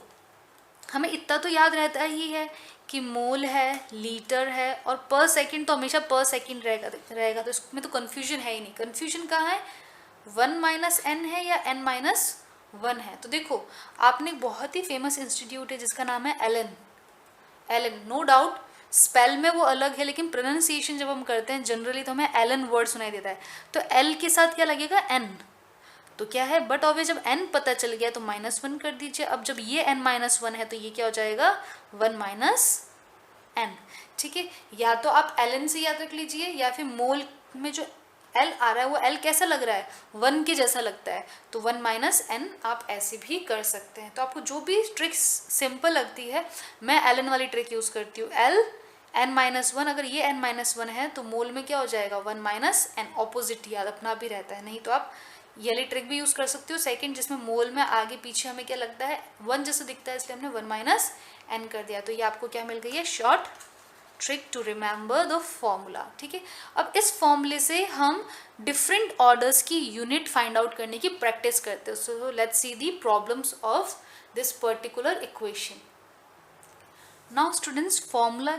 [SPEAKER 1] हमें इतना तो याद रहता ही है कि मोल है, लीटर है, और पर सेकंड तो हमेशा पर सेकंड रहेगा। तो इसमें तो कन्फ्यूजन है ही नहीं। कन्फ्यूजन कहाँ है, 1 माइनस एन है या n माइनस वन है। तो देखो, आपने बहुत ही फेमस इंस्टीट्यूट है जिसका नाम है एलन, नो डाउट स्पेल में वो अलग है, लेकिन प्रोनाउंसिएशन जब हम करते हैं जनरली तो हमें एलन वर्ड सुनाई देता है। तो एल के साथ क्या लगेगा, n, तो क्या है, बट ऑब्वियस जब n पता चल गया तो -1 कर दीजिए। अब जब ये n माइनस वन है तो ये क्या हो जाएगा, 1 माइनस n, ठीक है। या तो आप ln से याद रख लीजिए, या फिर मोल में जो l आ रहा है वो l कैसा लग रहा है, 1 के जैसा लगता है, तो 1 माइनस n आप ऐसे भी कर सकते हैं। तो आपको जो भी ट्रिक्स सिंपल लगती है, मैं ln वाली ट्रिक यूज़ करती हूँ। l n माइनस वन, अगर ये n माइनस वन है तो मोल में क्या हो जाएगा, 1 माइनस n, ऑपोजिट याद अपना भी रहता है। नहीं तो आप ये वाली ट्रिक भी यूज़ कर सकते हो सेकंड, जिसमें मोल में आगे पीछे हमें क्या लगता है, 1 जैसा दिखता है, इसलिए हमने 1 माइनस n कर दिया। तो ये आपको क्या मिल गई है, short trick to remember the formula, ठीक है। अब इस फॉर्मूले से हम डिफरेंट ऑर्डर्स की यूनिट फाइंड आउट करने की प्रैक्टिस करते हैं। So let's see the problems of this particular equation. Now students, formula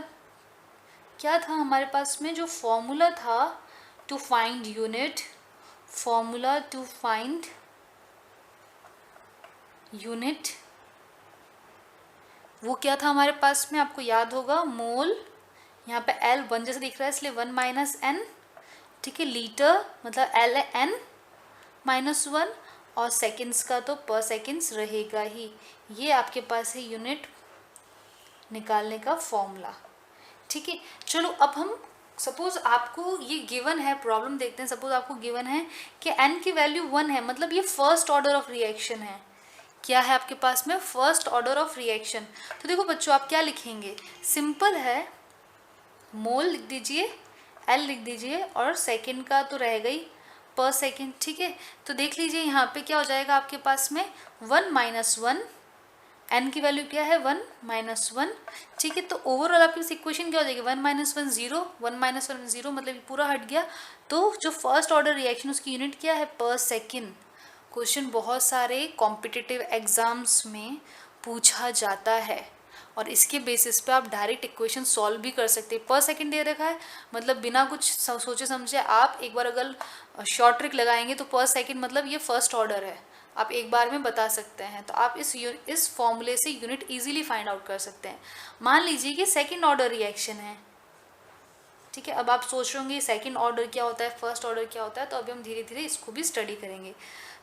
[SPEAKER 1] क्या था हमारे पास में, जो फॉर्मूला था to find unit, formula to find unit, वो क्या था हमारे पास में, आपको याद होगा, मोल, यहाँ पे L 1 जैसे दिख रहा है इसलिए 1 माइनस n, ठीक है। लीटर मतलब L n माइनस वन, और सेकेंड्स का तो पर सेकेंड्स रहेगा ही। ये आपके पास है यूनिट निकालने का फॉर्मूला, ठीक है। चलो अब हम, सपोज आपको ये गिवन है, प्रॉब्लम देखते हैं। सपोज आपको गिवन है कि n की वैल्यू 1 है, मतलब ये फर्स्ट ऑर्डर ऑफ रिएक्शन है। क्या है आपके पास में, फर्स्ट ऑर्डर ऑफ रिएक्शन। तो देखो बच्चों, आप क्या लिखेंगे, सिंपल है, मोल लिख दीजिए, L लिख दीजिए, और सेकेंड का तो रहेगा ही पर सेकेंड, ठीक है। तो देख लीजिए यहाँ पे क्या हो जाएगा आपके पास में, 1 माइनस वन, n की वैल्यू क्या है, 1 माइनस वन, ठीक है। तो ओवरऑल आपकी इक्वेशन क्या हो जाएगी, 1 माइनस वन 0, 1 माइनस वन 0, मतलब पूरा हट गया। तो जो फर्स्ट ऑर्डर रिएक्शन उसकी यूनिट क्या है, पर सेकेंड। क्वेश्चन बहुत सारे कॉम्पिटिटिव एग्जाम्स में पूछा जाता है और इसके बेसिस पे आप डायरेक्ट इक्वेशन सॉल्व भी कर सकते हैं। पर सेकंड दे रखा है, मतलब बिना कुछ सोचे समझे आप एक बार अगर शॉर्ट ट्रिक लगाएंगे तो पर सेकंड मतलब ये फर्स्ट ऑर्डर है, आप एक बार में बता सकते हैं। तो आप इस फॉर्मूले से यूनिट इजीली फाइंड आउट कर सकते हैं। मान लीजिए कि सेकेंड ऑर्डर रिएक्शन है, ठीक है। अब आप सोच रहे होंगे सेकेंड ऑर्डर क्या होता है, फर्स्ट ऑर्डर क्या होता है, तो अभी हम धीरे धीरे इसको भी स्टडी करेंगे।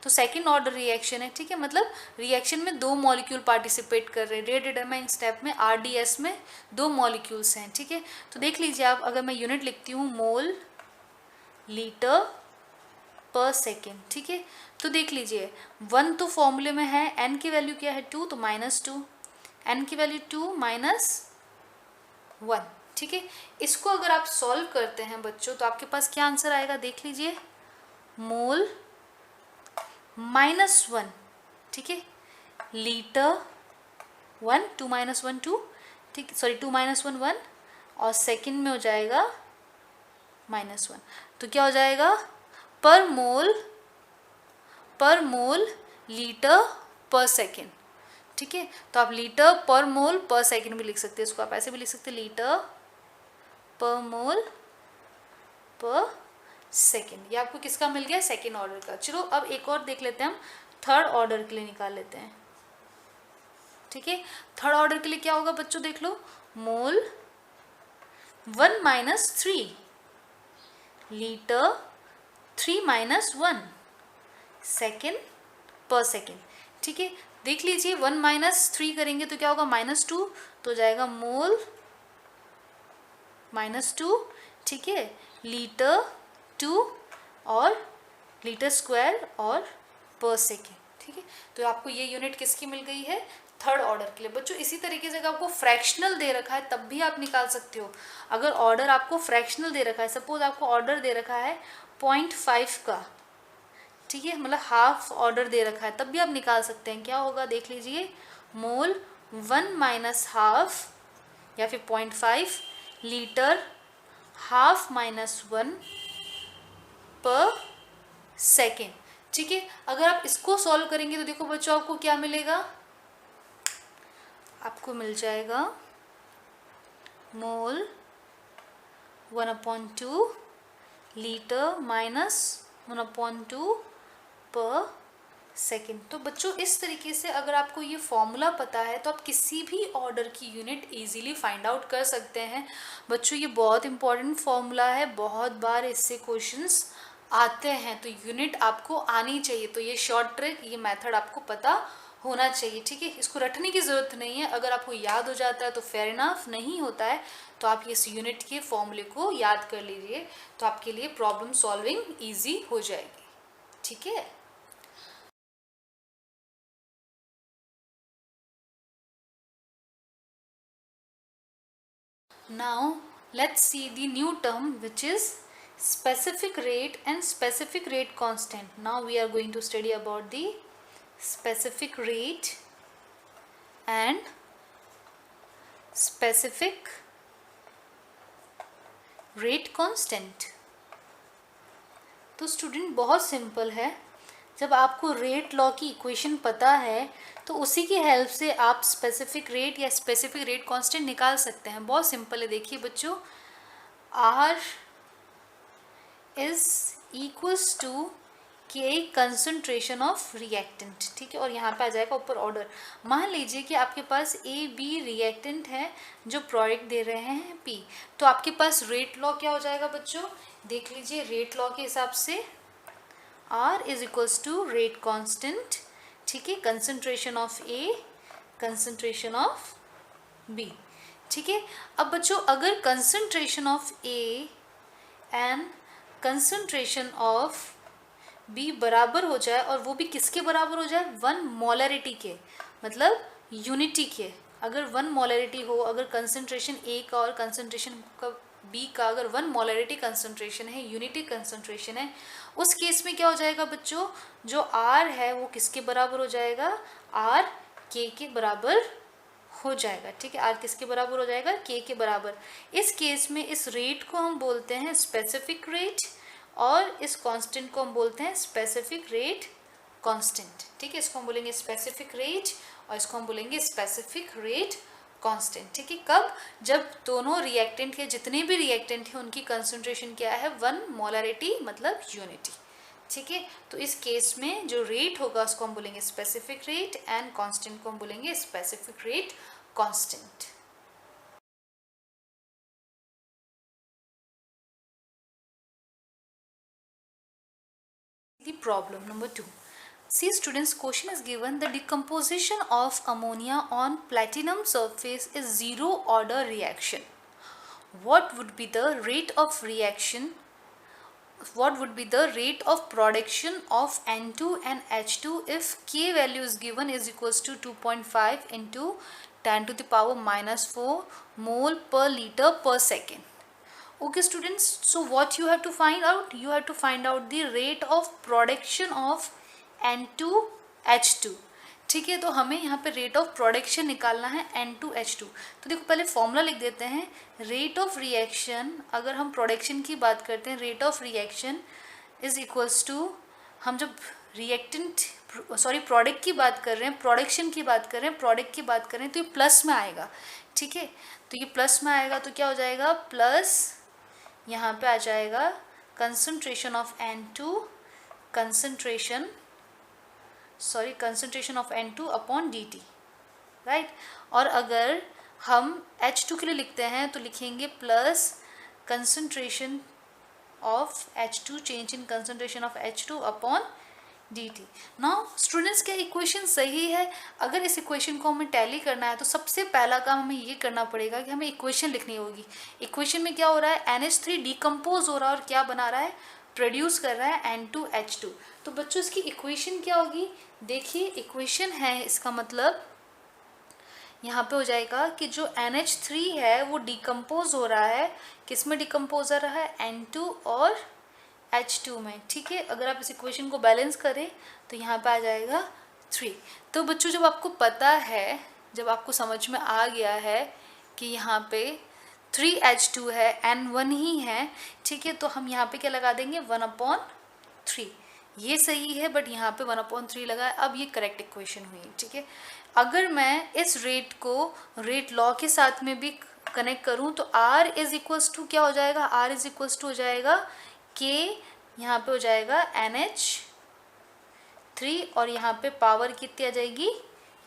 [SPEAKER 1] तो सेकेंड ऑर्डर रिएक्शन है, ठीक है, मतलब रिएक्शन में 2 मॉलिक्यूल पार्टिसिपेट कर रहे हैं। रेट डिटरमाइन स्टेप में RDS में 2 मॉलिक्यूल्स हैं, ठीक है। तो देख लीजिए आप, अगर मैं यूनिट लिखती हूँ मोल लीटर पर सेकेंड, ठीक है। तो देख लीजिए 1 तो फॉर्मूले में है, n की वैल्यू क्या है 2, तो -2, n की वैल्यू 2 माइनस 1, ठीक है। इसको अगर आप सॉल्व करते हैं बच्चों तो आपके पास क्या आंसर आएगा, देख लीजिए, मोल -1, ठीक है, लीटर 1, 2 माइनस 1 2, ठीक, सॉरी 2 माइनस 1 1, और सेकेंड में हो जाएगा -1। तो क्या हो जाएगा, पर मोल लीटर पर सेकेंड, ठीक है। तो आप लीटर पर मोल पर सेकेंड भी लिख सकते हैं, इसको आप ऐसे भी लिख सकते हैं, लीटर पर मोल पर सेकेंड। ये आपको किसका मिल गया, सेकेंड ऑर्डर का। चलो अब एक और देख लेते हैं, हम थर्ड ऑर्डर के लिए निकाल लेते हैं, ठीक है। थर्ड ऑर्डर के लिए क्या होगा बच्चों, देख लो, मोल 1 माइनस 3, लीटर 3 माइनस 1, सेकेंड पर सेकेंड, ठीक है, देख लीजिए 1 माइनस 3 करेंगे तो क्या होगा -2, तो जाएगा मोल -2, ठीक है, लीटर 2 और लीटर स्क्वायर और पर सेकेंड, ठीक है। तो आपको ये यूनिट किसकी मिल गई है, थर्ड ऑर्डर के लिए। बच्चों इसी तरीके से अगर आपको फ्रैक्शनल दे रखा है तब भी आप निकाल सकते हो। अगर ऑर्डर आपको फ्रैक्शनल दे रखा है, सपोज आपको ऑर्डर दे रखा है 0.5 का, ठीक है, मतलब हाफ ऑर्डर दे रखा है, तब भी आप निकाल सकते हैं। क्या होगा देख लीजिए, मोल 1 माइनस हाफ या फिर 0.5 लीटर हाफ -1 पर सेकेंड, ठीक है। अगर आप इसको सॉल्व करेंगे तो देखो बच्चों आपको क्या मिलेगा, आपको मिल जाएगा मोल 1/2 लीटर -1/2 पर सेकेंड। तो बच्चों इस तरीके से अगर आपको ये फॉर्मूला पता है तो आप किसी भी ऑर्डर की यूनिट इजीली फाइंड आउट कर सकते हैं। बच्चों ये बहुत इंपॉर्टेंट फॉर्मूला है, बहुत बार इससे क्वेश्चंस आते हैं, तो यूनिट आपको आनी चाहिए। तो ये शॉर्ट ट्रिक, ये मेथड आपको पता होना चाहिए, ठीक है। इसको रटने की ज़रूरत नहीं है, अगर आपको याद हो जाता है तो फेयर इनफ, नहीं होता है तो आप इस यूनिट के फॉर्मूले को याद कर लीजिए, तो आपके लिए प्रॉब्लम सॉल्विंग ईजी हो जाएगी, ठीक है। Now let's see the new term which is specific rate and specific rate constant. Now we are going to study about the specific rate and specific rate constant. तो student बहुत simple है, जब आपको rate law की equation पता है तो उसी की हेल्प से आप स्पेसिफिक रेट या स्पेसिफिक रेट कांस्टेंट निकाल सकते हैं। बहुत सिंपल है, देखिए बच्चों, R इज इक्वल्स टू के कंसंट्रेशन ऑफ रिएक्टेंट, ठीक है, और यहाँ पे आ जाएगा ऊपर ऑर्डर। मान लीजिए कि आपके पास ए बी रिएक्टेंट है जो प्रोडक्ट दे रहे हैं पी, तो आपके पास रेट लॉ क्या हो जाएगा बच्चों, देख लीजिए, रेट लॉ के हिसाब से R is equals to rate constant, ठीक है, concentration of A concentration of B, ठीक है। अब बच्चों अगर concentration of A and concentration of B बराबर हो जाए, और वो भी किसके बराबर हो जाए, 1 मोलरिटी के, मतलब यूनिटी के। अगर 1 मोलरिटी हो, अगर कंसंट्रेशन ए का और कंसंट्रेशन का बी का अगर 1 मोलरिटी कंसंट्रेशन है, यूनिटी कंसंट्रेशन है, उस केस में क्या हो जाएगा बच्चों, जो आर है वो किसके बराबर हो जाएगा, आर के बराबर हो जाएगा, ठीक है। आर किसके बराबर हो जाएगा, के बराबर। इस केस में इस रेट को हम बोलते हैं स्पेसिफिक रेट, और इस कांस्टेंट को हम बोलते हैं स्पेसिफिक रेट कांस्टेंट, ठीक है। इसको हम बोलेंगे स्पेसिफिक रेट और इसको हम बोलेंगे स्पेसिफिक रेट कांस्टेंट, ठीक है। कब, जब दोनों रिएक्टेंट के, जितने भी रिएक्टेंट हैं उनकी कंसंट्रेशन क्या है, 1 मोलरिटी मतलब यूनिटी, ठीक है। तो इस केस में जो रेट होगा उसको हम बोलेंगे स्पेसिफिक रेट, एंड कांस्टेंट को हम बोलेंगे specific rate constant. The problem number 2. See students, question is given, the decomposition of ammonia on platinum surface is zero order reaction. What would be the rate of reaction? What would be the rate of production of N2 and H2 if K value is given is equals to 2.5 into 10 to the power -4 mole per liter per second. Okay students, so what you have to find out? You have to find out the rate of production of N2H2, ठीक है। तो हमें यहाँ पे rate of production निकालना है N2H2। तो देखो पहले फॉर्मूला लिख देते हैं, रेट ऑफ रिएक्शन, अगर हम प्रोडक्शन की बात करते हैं, rate of reaction is equals to, हम जब रिएक्टेंट प्रोडक्ट की बात कर रहे हैं, प्रोडक्शन की बात कर रहे हैं, प्रोडक्ट की बात कर रहे हैं, तो ये प्लस में आएगा, ठीक है। तो ये प्लस में आएगा तो क्या हो जाएगा, प्लस यहाँ पे आ जाएगा concentration of N2 concentration of N2 upon dt, right. और अगर हम H2 के लिए लिखते हैं तो लिखेंगे plus concentration of H2, change in concentration of H2 upon dt। Now students क्या इक्वेशन सही है? अगर इस इक्वेशन को हमें टैली करना है तो सबसे पहला काम हमें ये करना पड़ेगा कि हमें इक्वेशन लिखनी होगी। इक्वेशन में क्या हो रहा है, NH3 डिकम्पोज हो रहा है और क्या बना रहा है, प्रोड्यूस कर रहा है N2H2। तो बच्चों इसकी इक्वेशन क्या होगी, देखिए इक्वेशन है, इसका मतलब यहाँ पे हो जाएगा कि जो NH3 है वो डिकम्पोज हो रहा है, किस में डिकम्पोज हो रहा है, N2 और H2 में। ठीक है, अगर आप इस इक्वेशन को बैलेंस करें तो यहाँ पे आ जाएगा 3। तो बच्चों जब आपको पता है, जब आपको समझ में आ गया है कि यहाँ पे 3H2 है, N1 ही है, ठीक है, तो हम यहाँ पे क्या लगा देंगे, 1/3। ये सही है, बट यहाँ पे 1/3 लगा है। अब ये करेक्ट इक्वेशन हुई। ठीक है, अगर मैं इस रेट को रेट लॉ के साथ में भी कनेक्ट करूँ तो R इज इक्वल्स टू क्या हो जाएगा, R इज इक्वल्स टू हो जाएगा K, यहाँ पे हो जाएगा NH3 और यहाँ पे पावर कितनी आ जाएगी,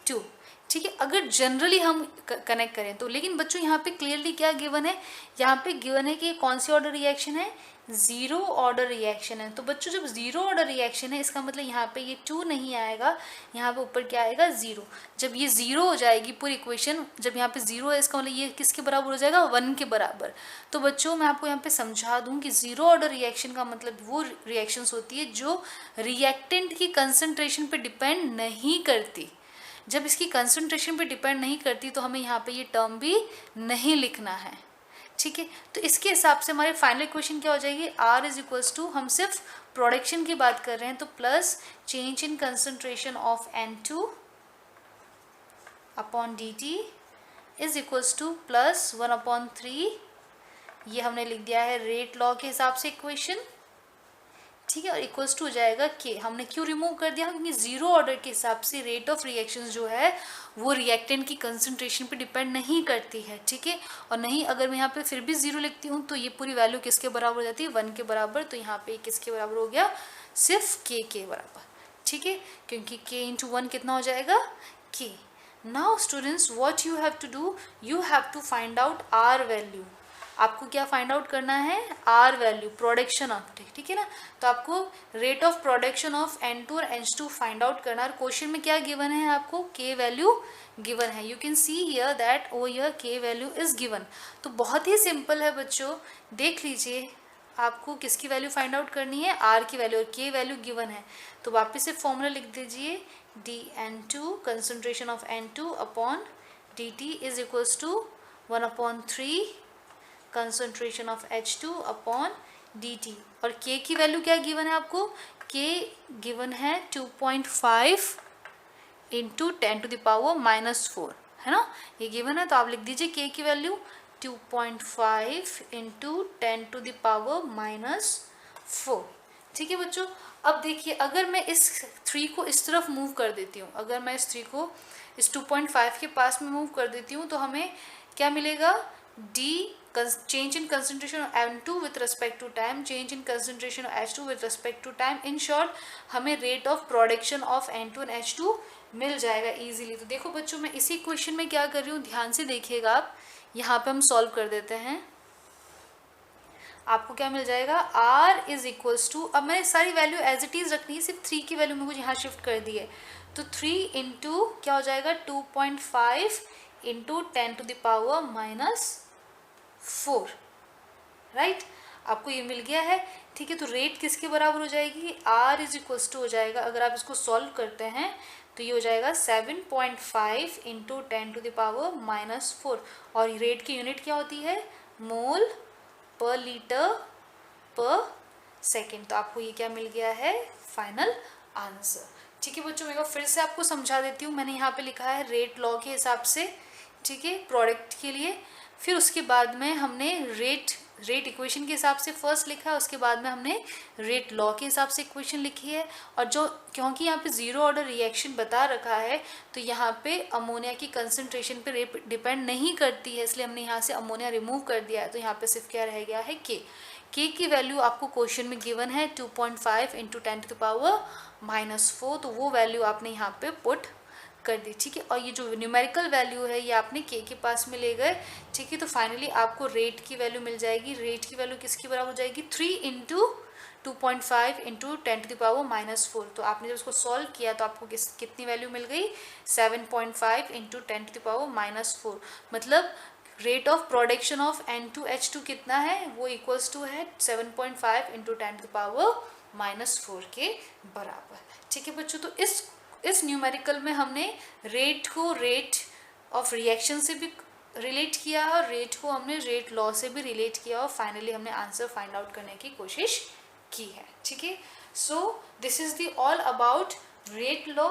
[SPEAKER 1] 2। ठीक है, अगर जनरली हम कनेक्ट करें तो, लेकिन बच्चों यहाँ पे क्लियरली क्या गिवन है, यहाँ पे गिवन है कि कौन सी ऑर्डर रिएक्शन है, ज़ीरो ऑर्डर रिएक्शन है। तो बच्चों जब ज़ीरो ऑर्डर रिएक्शन है इसका मतलब यहाँ पे ये 2 नहीं आएगा, यहाँ पे ऊपर क्या आएगा, 0। जब ये 0 हो जाएगी पूरी इक्वेशन, जब यहाँ पे 0 है इसका मतलब ये किसके बराबर हो जाएगा, 1 के बराबर। तो बच्चों मैं आपको यहाँ पे समझा दूँ कि ज़ीरो ऑर्डर रिएक्शन का मतलब वो रिएक्शंस होती है जो रिएक्टेंट की कंसनट्रेशन पर डिपेंड नहीं करती। जब इसकी कंसंट्रेशन पे डिपेंड नहीं करती तो हमें यहाँ पे ये टर्म भी नहीं लिखना है। ठीक है, तो इसके हिसाब से हमारे फाइनल इक्वेशन क्या हो जाएगी, R इज इक्वल्स टू, हम सिर्फ प्रोडक्शन की बात कर रहे हैं तो plus change in concentration of N2 upon dt is equals two plus 1/3। ये हमने लिख दिया है रेट लॉ के हिसाब से इक्वेशन। ठीक है, और इक्वल्स टू हो जाएगा K। हमने क्यों रिमूव कर दिया, क्योंकि जीरो ऑर्डर के हिसाब से रेट ऑफ रिएक्शंस जो है वो रिएक्टेंट की कंसंट्रेशन पे डिपेंड नहीं करती है। ठीक है, और नहीं अगर मैं यहाँ पे फिर भी 0 लिखती हूँ तो ये पूरी वैल्यू किसके बराबर हो जाती है, 1 के बराबर। तो यहाँ पे किसके बराबर हो गया, सिर्फ K के बराबर। ठीक है, क्योंकि K इंटू 1 कितना हो जाएगा, K। Now students what you have to do, you have to find out R value. आपको क्या फाइंड आउट करना है, R वैल्यू, प्रोडक्शन ऑफ, ठीक है ना। तो आपको rate of production of N2 और H2 फाइंड आउट करना है। क्वेश्चन में क्या गिवन है, आपको K वैल्यू गिवन है। You can see here that oh here K value is given. तो बहुत ही सिंपल है बच्चों, देख लीजिए आपको किसकी वैल्यू फाइंड आउट करनी है, R की वैल्यू, और K वैल्यू गिवन है। तो वापस से फॉर्मूला लिख दीजिए, dN2 concentration of N2 upon dt is equals to 1/3 concentration of H2 upon dt। और K की वैल्यू क्या गिवन है आपको, K गिवन है 2.5 इंटू 10⁻⁴ है ना, ये गिवन है। तो आप लिख दीजिए K की वैल्यू 2.5 इंटू 10⁻⁴। ठीक है बच्चों, अब देखिए अगर मैं इस 3 को इस तरफ मूव कर देती हूँ, अगर मैं इस 3 को इस 2.5 के पास में मूव कर देती हूँ तो हमें क्या मिलेगा, D change in concentration of N2 with respect to time, change in concentration of H2 with respect to time। in short हमें rate of production of N2 and H2 मिल जाएगा easily। तो देखो बच्चों मैं इसी क्वेश्चन में क्या कर रही हूँ, ध्यान से देखिएगा आप, यहाँ पे हम सॉल्व कर देते हैं। आपको क्या मिल जाएगा, R इज इक्वल्स टू, अब मैंने सारी वैल्यू एज इट इज रखनी है, सिर्फ 3 की वैल्यू मुझे यहाँ शिफ्ट कर दी है। तो 3 इंटू क्या हो जाएगा, 2.5 इंटू 10⁻⁴, राइट। आपको ये मिल गया है। ठीक है, तो रेट किसके बराबर हो जाएगी, R इज इक्वल्स टू हो जाएगा, अगर आप इसको सॉल्व करते हैं तो ये हो जाएगा 7.5 इंटू 10⁻⁴। और रेट की यूनिट क्या होती है, मोल पर लीटर पर सेकेंड। तो आपको ये क्या मिल गया है, फाइनल आंसर। ठीक है बच्चों, मैं फिर से आपको समझा देती हूँ। मैंने यहाँ पे लिखा है रेट लॉ के हिसाब से, ठीक है, प्रोडक्ट के लिए। फिर उसके बाद में हमने रेट इक्वेशन के हिसाब से फर्स्ट लिखा है, उसके बाद में हमने रेट लॉ के हिसाब से इक्वेशन लिखी है। और जो क्योंकि यहाँ पे ज़ीरो ऑर्डर रिएक्शन बता रखा है तो यहाँ पे अमोनिया की कंसंट्रेशन पे डिपेंड नहीं करती है, इसलिए हमने यहाँ से अमोनिया रिमूव कर दिया है। तो यहाँ पे सिर्फ क्या रह गया है, K की वैल्यू आपको क्वेश्चन में गिवन है 2.5 इंटू 10⁻⁴। तो वो वैल्यू आपने यहाँ पे पुट कर दी। ठीक है, और ये जो न्यूमेरिकल वैल्यू है ये आपने K के पास में ले गए। ठीक है, तो फाइनली आपको रेट की वैल्यू मिल जाएगी। रेट की वैल्यू किसकी बराबर हो जाएगी, 3 इंटू 2.5 इंटू 10⁻⁻4। तो आपने जब उसको सॉल्व किया तो आपको कितनी वैल्यू मिल गई? 7.5 इंटू 10⁻⁻4। मतलब rate of production of N2H2 कितना है? वो इक्वल्स टू है 7.5 इंटू 10⁻⁻4 के बराबर। ठीक है बच्चों, तो इस न्यूमेरिकल में हमने रेट को रेट ऑफ रिएक्शन से भी रिलेट किया और रेट को हमने रेट लॉ से भी रिलेट किया और फाइनली हमने आंसर फाइंड आउट करने की कोशिश की है। ठीक है, so this is the all about rate law